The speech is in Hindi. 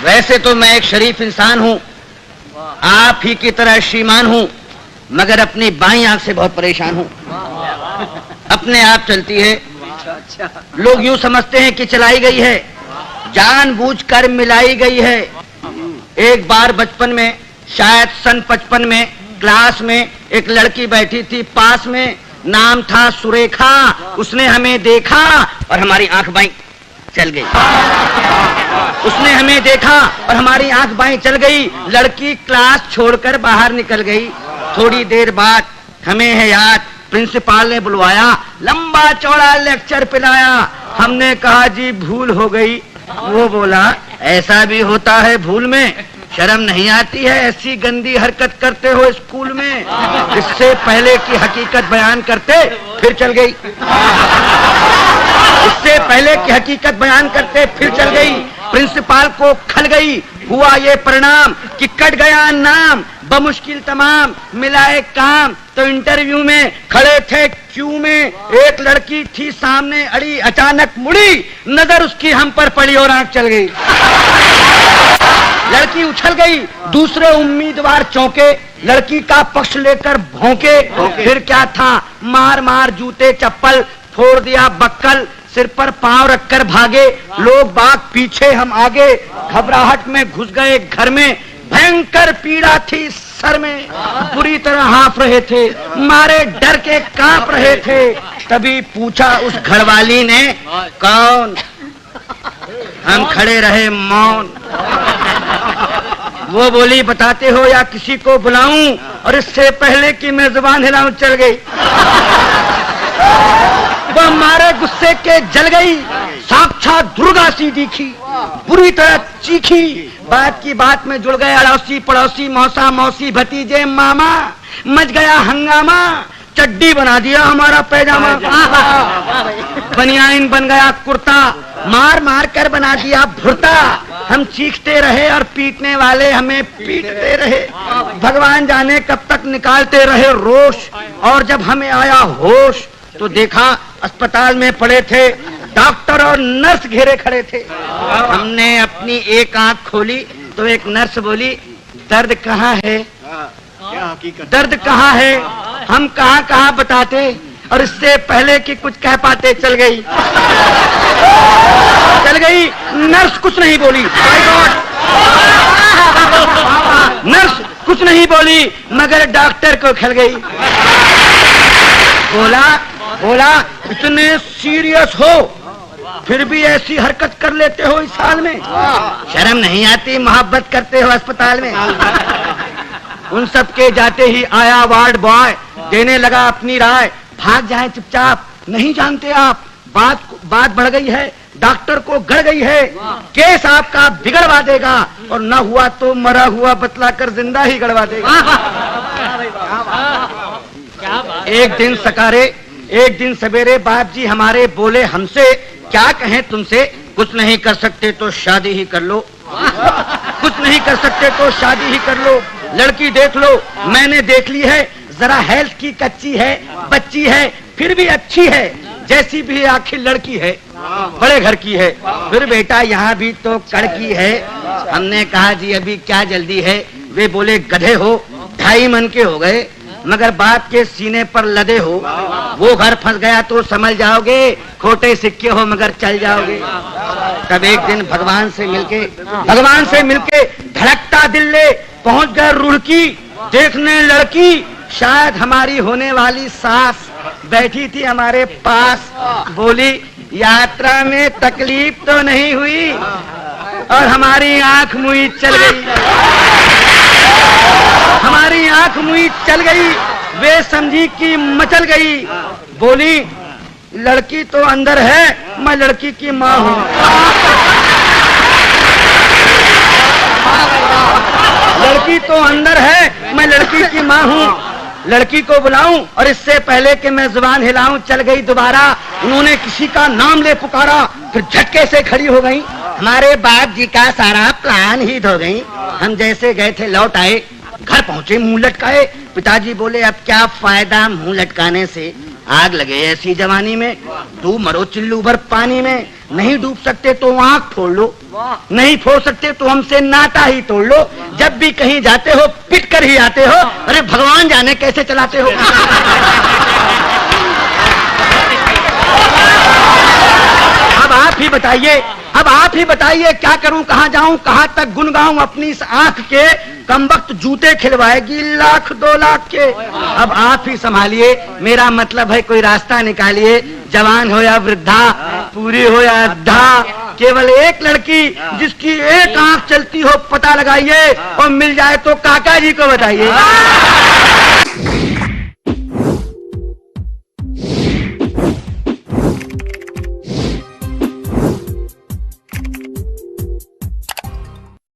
वैसे तो मैं एक शरीफ इंसान हूँ, आप ही की तरह श्रीमान हूँ, मगर अपनी बाईं आंख से बहुत परेशान हूँ। अपने आप चलती है, लोग यूं समझते हैं कि चलाई गई है, जानबूझकर मिलाई गई है। एक बार बचपन में, शायद सन 55 में, क्लास में एक लड़की बैठी थी पास में, नाम था सुरेखा। उसने हमें देखा और हमारी आंख बाईं चल गई। उसने हमें देखा और हमारी आंख बाईं चल गई। लड़की क्लास छोड़कर बाहर निकल गई। थोड़ी देर बाद हमें है याद, प्रिंसिपल ने बुलवाया, लंबा चौड़ा लेक्चर पिलाया। हमने कहा जी भूल हो गई। वो बोला ऐसा भी होता है भूल में, शर्म नहीं आती है ऐसी गंदी हरकत करते हो स्कूल में। इससे पहले की हकीकत बयान करते फिर चल गई। इससे पहले की हकीकत बयान करते फिर चल गई। प्रिंसिपल को खल गई। हुआ ये परिणाम कि कट गया नाम, बमुश्किल तमाम मिलाए काम। तो इंटरव्यू में खड़े थे क्यू में, एक लड़की थी सामने अड़ी, अचानक मुड़ी, नजर उसकी हम पर पड़ी और आंख चल गई। लड़की उछल गई, दूसरे उम्मीदवार चौंके, लड़की का पक्ष लेकर भौंके। फिर क्या था, मार मार जूते चप्पल, फोड़ दिया बक्कल, सिर पर पांव रखकर भागे। लोग बाग पीछे, हम आगे, घबराहट में घुस गए घर में। भयंकर पीड़ा थी सर में, बुरी तरह हाँफ रहे थे, मारे डर के कांप रहे थे। तभी पूछा उस घरवाली ने, कौन? हम खड़े रहे मौन। वो बोली बताते हो या किसी को बुलाऊं? और इससे पहले कि मैं जुबान हिलाऊं चल गई। वो हमारे गुस्से के जल गई, साक्षात दुर्गा सी दिखी, बुरी तरह चीखी। बात की बात में जुड़ गए अड़ोसी पड़ोसी, मौसा मौसी भतीजे मामा। मच गया हंगामा, चड्डी बना दिया हमारा पैजामा, बनियाइन बन गया कुर्ता, मार मार कर बना दिया भुर्ता। हम चीखते रहे और पीटने वाले हमें पीटते रहे। भगवान जाने कब तक निकालते रहे रोष। और जब हमें आया होश तो देखा अस्पताल में पड़े थे डॉक्टर और नर्स घेरे खड़े थे। हमने अपनी एक आंख खोली तो एक नर्स बोली, दर्द कहाँ है? दर्द कहाँ है? हम कहाँ कहाँ बताते, और इससे पहले कि कुछ कह पाते चल गई। चल गई। नर्स कुछ नहीं बोली। माय गॉड, नर्स कुछ नहीं बोली, मगर डॉक्टर को खल गई। बोला इतने सीरियस हो फिर भी ऐसी हरकत कर लेते हो इस हाल में? शर्म नहीं आती? मोहब्बत करते हो अस्पताल में? उन सब के जाते ही आया वार्ड बॉय, देने लगा अपनी राय, भाग जाएं चुपचाप, नहीं जानते आप बात बढ़ गई है, डॉक्टर को गड़ गई है, केस आपका बिगड़वा देगा, और न हुआ तो मरा हुआ बतलाकर जिंदा ही गड़वा देगा। एक दिन सकारे, एक दिन सवेरे बाप जी हमारे बोले हमसे, क्या कहें तुमसे, कुछ नहीं कर सकते तो शादी ही कर लो। कुछ नहीं कर सकते तो शादी ही कर लो। लड़की देख लो, मैंने देख ली है, जरा हेल्थ की कच्ची है, बच्ची है, फिर भी अच्छी है, जैसी भी आखिर लड़की है, बड़े घर की है। फिर बेटा यहाँ भी तो कड़की है। हमने कहा जी अभी क्या जल्दी है? वे बोले गधे हो, 2.5 मन के हो गए, मगर बाप के सीने पर लदे हो। वो घर फंस गया तो समझ जाओगे, खोटे सिक्के हो मगर चल जाओगे। तब एक दिन भगवान से मिलके धड़कता दिल ले पहुंच गए रुड़की, देखने लड़की, शायद हमारी होने वाली सास बैठी थी हमारे पास। बोली यात्रा में तकलीफ तो नहीं हुई? और हमारी आंख मुई चल गई। हमारी आंख मुई चल गई, वे समझी कि मचल गई। बोली लड़की तो अंदर है, मैं लड़की की माँ हूँ। लड़की तो अंदर है, मैं लड़की की माँ हूँ। लड़की को बुलाऊं और इससे पहले कि मैं जुबान हिलाऊं चल गई दोबारा। उन्होंने किसी का नाम ले पुकारा, फिर झटके से खड़ी हो गई। हमारे बाप जी का सारा प्लान ही धो गई। हम जैसे गए थे लौट आए, घर पहुंचे मुंह लटकाए। पिताजी बोले अब क्या फायदा मुंह लटकाने से, आग लगे ऐसी जवानी में, तू मरो चिल्लू भर पानी में। नहीं डूब सकते तो आंख फोड़ लो, नहीं फोड़ सकते तो हमसे नाता ही तोड़ लो। जब भी कहीं जाते हो पिट कर ही आते हो, अरे भगवान जाने कैसे चलाते हो। अब आप ही बताइए, अब आप ही बताइए क्या करूं, कहां जाऊं, कहां तक गुन गाऊं अपनी इस आंख के। कमबख्त जूते खिलवाएगी लाख 2 लाख के। अब आप ही संभालिए, मेरा मतलब है कोई रास्ता निकालिए। जवान हो या वृद्धा, पूरी हो या अद्धा, केवल एक लड़की जिसकी एक आंख चलती हो पता लगाइए, और मिल जाए तो काका जी को बताइए।